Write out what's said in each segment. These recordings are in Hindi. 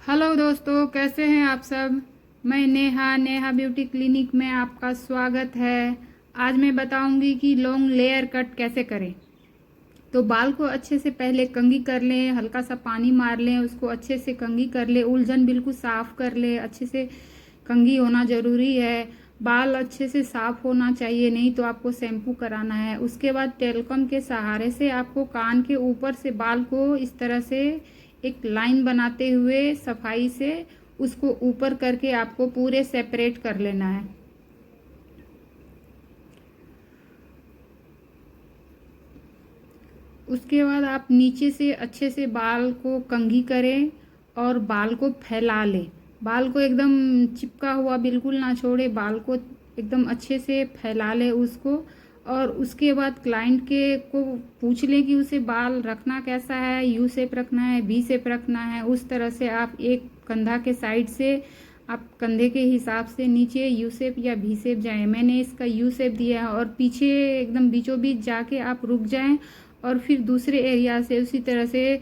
हेलो दोस्तों, कैसे हैं आप सब। मैं नेहा नेहा ब्यूटी क्लिनिक में आपका स्वागत है। आज मैं बताऊंगी कि लॉन्ग लेयर कट कैसे करें। तो बाल को अच्छे से पहले कंघी कर लें, हल्का सा पानी मार लें, उसको अच्छे से कंघी कर लें, उलझन बिल्कुल साफ़ कर लें। अच्छे से कंघी होना ज़रूरी है। बाल अच्छे से साफ़ होना चाहिए, नहीं तो आपको शैम्पू कराना है। उसके बाद टेल्कम के सहारे से आपको कान के ऊपर से बाल को इस तरह से एक लाइन बनाते हुए सफाई से उसको ऊपर करके आपको पूरे सेपरेट कर लेना है। उसके बाद आप नीचे से अच्छे से बाल को कंघी करें और बाल को फैला लें। बाल को एकदम चिपका हुआ बिल्कुल ना छोड़े, बाल को एकदम अच्छे से फैला लें उसको। और उसके बाद क्लाइंट के को पूछ लें कि उसे बाल रखना कैसा है, यू शेप रखना है, वी शेप रखना है। उस तरह से आप एक कंधा के साइड से आप कंधे के हिसाब से नीचे यू शेप या वी शेप जाएँ। मैंने इसका यू शेप दिया है और पीछे एकदम बीचों बीच जाके आप रुक जाएं और फिर दूसरे एरिया से उसी तरह से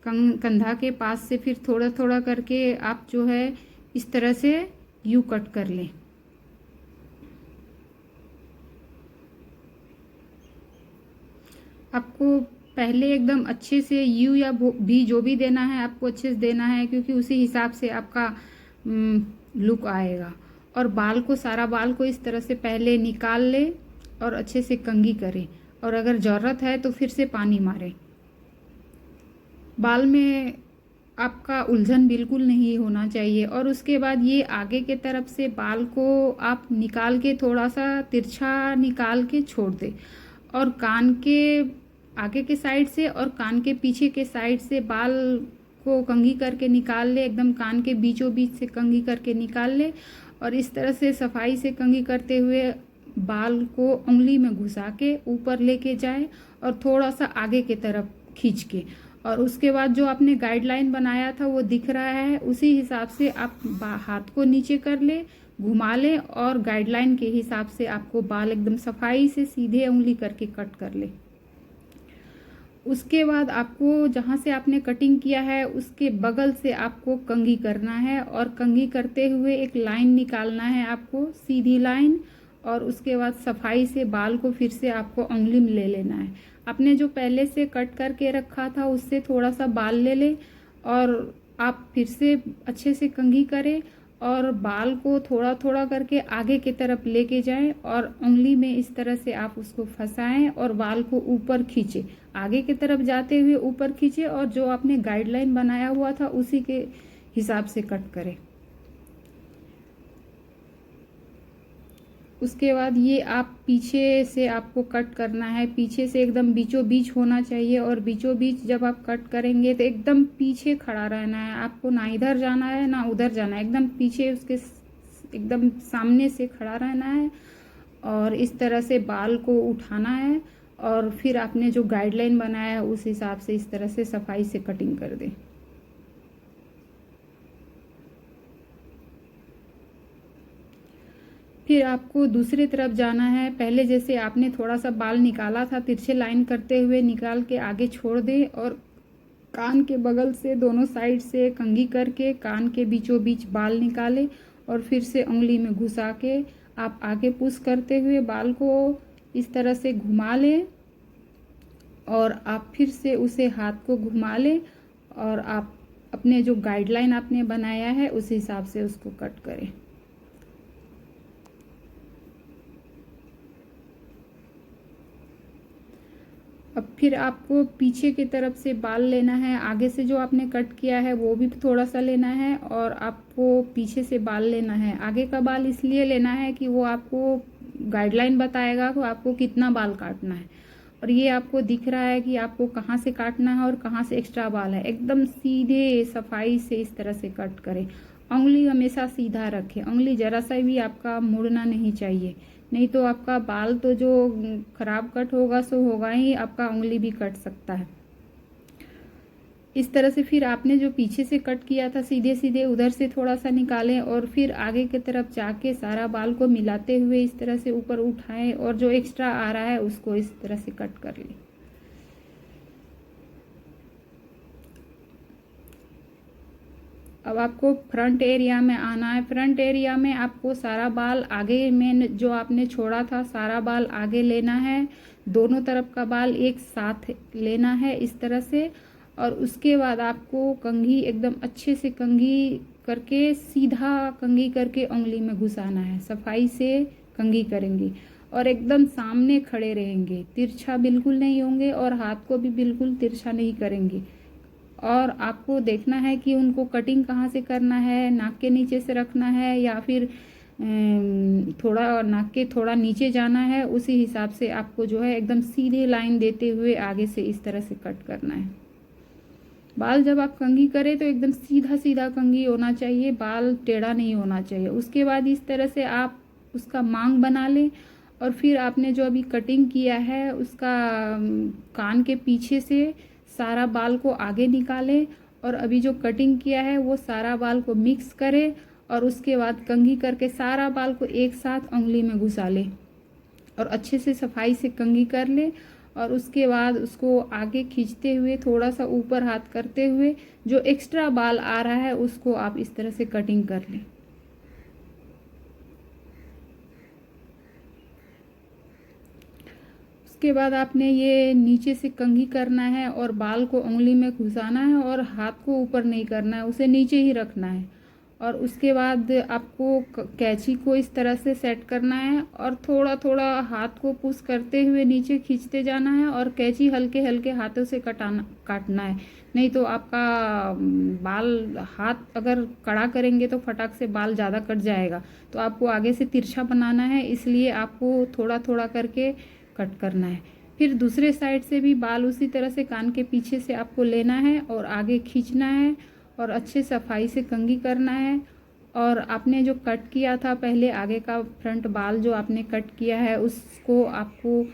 कंधा के पास से फिर थोड़ा थोड़ा करके आप जो है इस तरह से यू कट कर लें। आपको पहले एकदम अच्छे से यू या भी जो भी देना है आपको अच्छे से देना है, क्योंकि उसी हिसाब से आपका लुक आएगा। और बाल को सारा बाल को इस तरह से पहले निकाल ले और अच्छे से कंघी करें, और अगर ज़रूरत है तो फिर से पानी मारें। बाल में आपका उलझन बिल्कुल नहीं होना चाहिए। और उसके बाद ये आगे के तरफ से बाल को आप निकाल के थोड़ा सा तिरछा निकाल के छोड़ दें, और कान के आगे के साइड से और कान के पीछे के साइड से बाल को कंघी करके निकाल ले। एकदम कान के बीचों बीच से कंघी करके निकाल ले, और इस तरह से सफाई से कंघी करते हुए बाल को उंगली में घुसा के ऊपर लेके जाए और थोड़ा सा आगे की तरफ खींच के। और उसके बाद जो आपने गाइडलाइन बनाया था वो दिख रहा है, उसी हिसाब से आप हाथ को नीचे कर ले, घुमा ले, और गाइडलाइन के हिसाब से आपको बाल एकदम सफाई से सीधे उंगली करके कट कर ले। उसके बाद आपको जहाँ से आपने कटिंग किया है उसके बगल से आपको कंघी करना है, और कंघी करते हुए एक लाइन निकालना है आपको, सीधी लाइन। और उसके बाद सफाई से बाल को फिर से आपको उंगली में ले लेना है। आपने जो पहले से कट करके रखा था उससे थोड़ा सा बाल ले ले, और आप फिर से अच्छे से कंघी करें और बाल को थोड़ा थोड़ा करके आगे की तरफ लेके जाएं, और उंगली में इस तरह से आप उसको फंसाएं और बाल को ऊपर खींचे, आगे की तरफ जाते हुए ऊपर खींचे, और जो आपने गाइडलाइन बनाया हुआ था उसी के हिसाब से कट करें। उसके बाद ये आप पीछे से आपको कट करना है, पीछे से एकदम बीचों बीच होना चाहिए। और बीचों बीच जब आप कट करेंगे तो एकदम पीछे खड़ा रहना है आपको, ना इधर जाना है ना उधर जाना है, एकदम पीछे उसके एकदम सामने से खड़ा रहना है। और इस तरह से बाल को उठाना है, और फिर आपने जो गाइडलाइन बनाया है उस हिसाब से इस तरह से सफाई से कटिंग कर दें। फिर आपको दूसरी तरफ जाना है। पहले जैसे आपने थोड़ा सा बाल निकाला था, तिरछे लाइन करते हुए निकाल के आगे छोड़ दें, और कान के बगल से दोनों साइड से कंघी करके कान के बीचों बीच बाल निकालें, और फिर से उंगली में घुसा के आप आगे पुश करते हुए बाल को इस तरह से घुमा लें, और आप फिर से उसे हाथ को घुमा लें, और आप अपने जो गाइडलाइन आपने बनाया है उस हिसाब से उसको कट करें। अब फिर आपको पीछे की तरफ से बाल लेना है, आगे से जो आपने कट किया है वो भी थोड़ा सा लेना है, और आपको पीछे से बाल लेना है। आगे का बाल इसलिए लेना है कि वो आपको गाइडलाइन बताएगा कि आपको कितना बाल काटना है, और ये आपको दिख रहा है कि आपको कहाँ से काटना है और कहाँ से एक्स्ट्रा बाल है। एकदम सीधे सफाई से इस तरह से कट करें। उंगली हमेशा सीधा रखें, उंगली जरा सा भी आपका मुड़ना नहीं चाहिए, नहीं तो आपका बाल तो जो खराब कट होगा सो होगा ही, आपका उंगली भी कट सकता है। इस तरह से फिर आपने जो पीछे से कट किया था सीधे सीधे उधर से थोड़ा सा निकालें, और फिर आगे की तरफ जाके सारा बाल को मिलाते हुए इस तरह से ऊपर उठाएं, और जो एक्स्ट्रा आ रहा है उसको इस तरह से कट कर लें। अब आपको फ्रंट एरिया में आना है। फ्रंट एरिया में आपको सारा बाल आगे में जो आपने छोड़ा था सारा बाल आगे लेना है, दोनों तरफ का बाल एक साथ लेना है इस तरह से। और उसके बाद आपको कंघी एकदम अच्छे से कंघी करके सीधा कंघी करके उंगली में घुसाना है। सफाई से कंघी करेंगे और एकदम सामने खड़े रहेंगे, तिरछा बिल्कुल नहीं होंगे और हाथ को भी बिल्कुल तिरछा नहीं करेंगे। और आपको देखना है कि उनको कटिंग कहाँ से करना है, नाक के नीचे से रखना है या फिर थोड़ा नाक के थोड़ा नीचे जाना है, उसी हिसाब से आपको जो है एकदम सीधे लाइन देते हुए आगे से इस तरह से कट करना है। बाल जब आप कंघी करें तो एकदम सीधा सीधा कंघी होना चाहिए, बाल टेढ़ा नहीं होना चाहिए। उसके बाद इस तरह से आप उसका मांग बना लें और फिर आपने जो अभी कटिंग किया है उसका कान के पीछे से सारा बाल को आगे निकालें और अभी जो कटिंग किया है वो सारा बाल को मिक्स करें और उसके बाद कंघी करके सारा बाल को एक साथ उंगली में घुसा लें और अच्छे से सफाई से कंघी कर लें। और उसके बाद उसको आगे खींचते हुए थोड़ा सा ऊपर हाथ करते हुए जो एक्स्ट्रा बाल आ रहा है उसको आप इस तरह से कटिंग कर लें। उसके बाद आपने ये नीचे से कंघी करना है और बाल को उंगली में घुसाना है और हाथ को ऊपर नहीं करना है, उसे नीचे ही रखना है। और उसके बाद आपको कैंची को इस तरह से सेट करना है और थोड़ा थोड़ा हाथ को पुश करते हुए नीचे खींचते जाना है और कैंची हल्के हल्के हाथों से काटना है, नहीं तो आपका बाल हाथ अगर कड़ा करेंगे तो फटाक से बाल ज़्यादा कट जाएगा। तो आपको आगे से तिरछा बनाना है, इसलिए आपको थोड़ा थोड़ा करके कट करना है। फिर दूसरे साइड से भी बाल उसी तरह से कान के पीछे से आपको लेना है और आगे खींचना है और अच्छे सफाई से कंघी करना है। और आपने जो कट किया था पहले आगे का फ्रंट बाल जो आपने कट किया है उसको आपको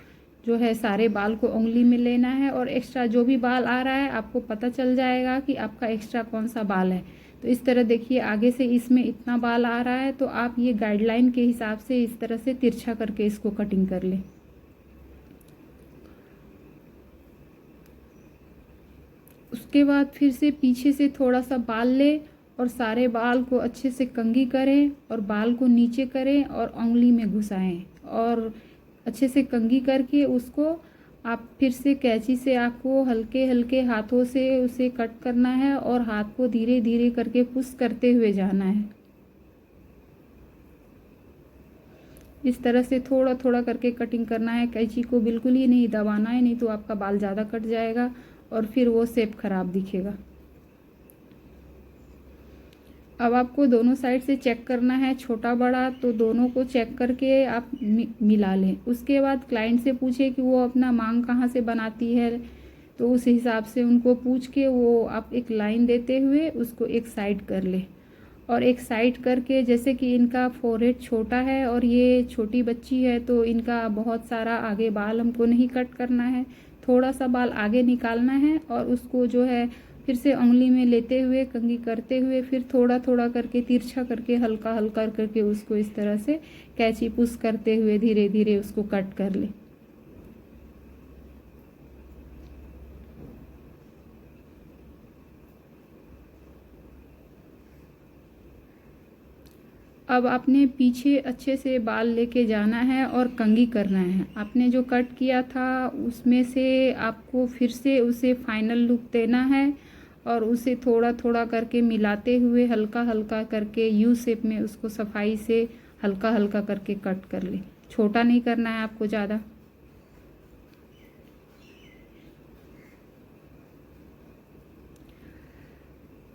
जो है सारे बाल को उंगली में लेना है और एक्स्ट्रा जो भी बाल आ रहा है आपको पता चल जाएगा कि आपका एक्स्ट्रा कौन सा बाल है। तो इस तरह देखिए आगे से इसमें इतना बाल आ रहा है तो आप ये गाइडलाइन के हिसाब से इस तरह से तिरछा करके इसको कटिंग कर लें। उसके बाद फिर से पीछे से थोड़ा सा बाल ले और सारे बाल को अच्छे से कंघी करें और बाल को नीचे करें और उंगली में घुसाएं और अच्छे से कंघी करके उसको आप फिर से कैंची से आपको हल्के हल्के हाथों से उसे कट करना है और हाथ को धीरे धीरे करके पुश करते हुए जाना है। इस तरह से थोड़ा थोड़ा करके कटिंग करना है, कैंची को बिल्कुल ही नहीं दबाना है, नहीं तो आपका बाल ज़्यादा कट जाएगा और फिर वो शेप खराब दिखेगा। अब आपको दोनों साइड से चेक करना है छोटा बड़ा, तो दोनों को चेक करके आप मिला लें। उसके बाद क्लाइंट से पूछे कि वो अपना मांग कहाँ से बनाती है, तो उस हिसाब से उनको पूछ के वो आप एक लाइन देते हुए उसको एक साइड कर ले। और एक साइड करके जैसे कि इनका फोरहेड छोटा है और ये छोटी बच्ची है तो इनका बहुत सारा आगे बाल हमको नहीं कट करना है, थोड़ा सा बाल आगे निकालना है और उसको जो है फिर से उंगली में लेते हुए कंघी करते हुए फिर थोड़ा थोड़ा करके तिरछा करके हल्का हल्का करके उसको इस तरह से कैंची पुश करते हुए धीरे धीरे उसको कट कर ले। अब आपने पीछे अच्छे से बाल लेके जाना है और कंघी करना है। आपने जो कट किया था उसमें से आपको फिर से उसे फाइनल लुक देना है और उसे थोड़ा थोड़ा करके मिलाते हुए हल्का हल्का करके यू शेप में उसको सफाई से हल्का हल्का करके कट कर ले। छोटा नहीं करना है आपको ज़्यादा।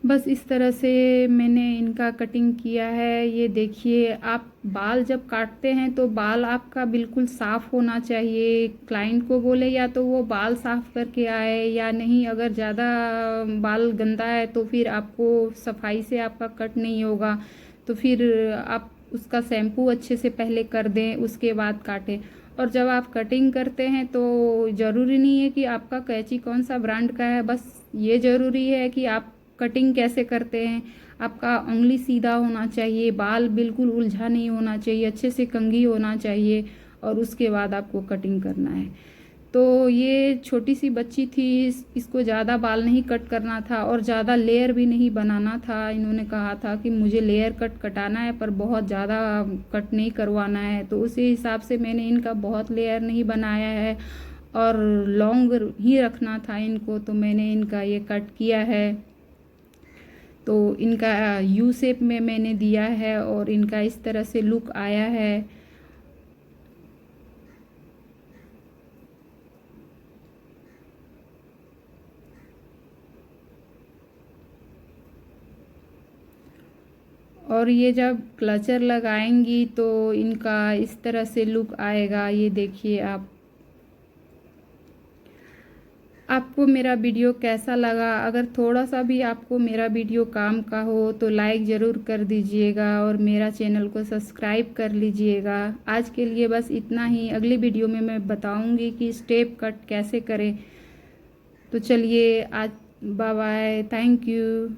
बस इस तरह से मैंने इनका कटिंग किया है। ये देखिए, आप बाल जब काटते हैं तो बाल आपका बिल्कुल साफ़ होना चाहिए। क्लाइंट को बोले या तो वो बाल साफ़ करके आए या नहीं, अगर ज़्यादा बाल गंदा है तो फिर आपको सफाई से आपका कट नहीं होगा, तो फिर आप उसका शैम्पू अच्छे से पहले कर दें उसके बाद काटें। और जब आप कटिंग करते हैं तो ज़रूरी नहीं है कि आपका कैंची कौन सा ब्रांड का है, बस ये ज़रूरी है कि आप कटिंग कैसे करते हैं। आपका उंगली सीधा होना चाहिए, बाल बिल्कुल उलझा नहीं होना चाहिए, अच्छे से कंघी होना चाहिए और उसके बाद आपको कटिंग करना है। तो ये छोटी सी बच्ची थी, इसको ज़्यादा बाल नहीं कट करना था और ज़्यादा लेयर भी नहीं बनाना था। इन्होंने कहा था कि मुझे लेयर कट कटाना है पर बहुत ज़्यादा कट नहीं करवाना है, तो उसी हिसाब से मैंने इनका बहुत लेयर नहीं बनाया है और लॉन्ग ही रखना था इनको, तो मैंने इनका ये कट किया है। तो इनका यू शेप में मैंने दिया है और इनका इस तरह से लुक आया है। और ये जब क्लचर लगाएंगी तो इनका इस तरह से लुक आएगा। ये देखिए आपको मेरा वीडियो कैसा लगा? अगर थोड़ा सा भी आपको मेरा वीडियो काम का हो तो लाइक ज़रूर कर दीजिएगा और मेरा चैनल को सब्सक्राइब कर लीजिएगा। आज के लिए बस इतना ही। अगली वीडियो में मैं बताऊंगी कि स्टेप कट कैसे करें। तो चलिए आज बाय बाय, थैंक यू।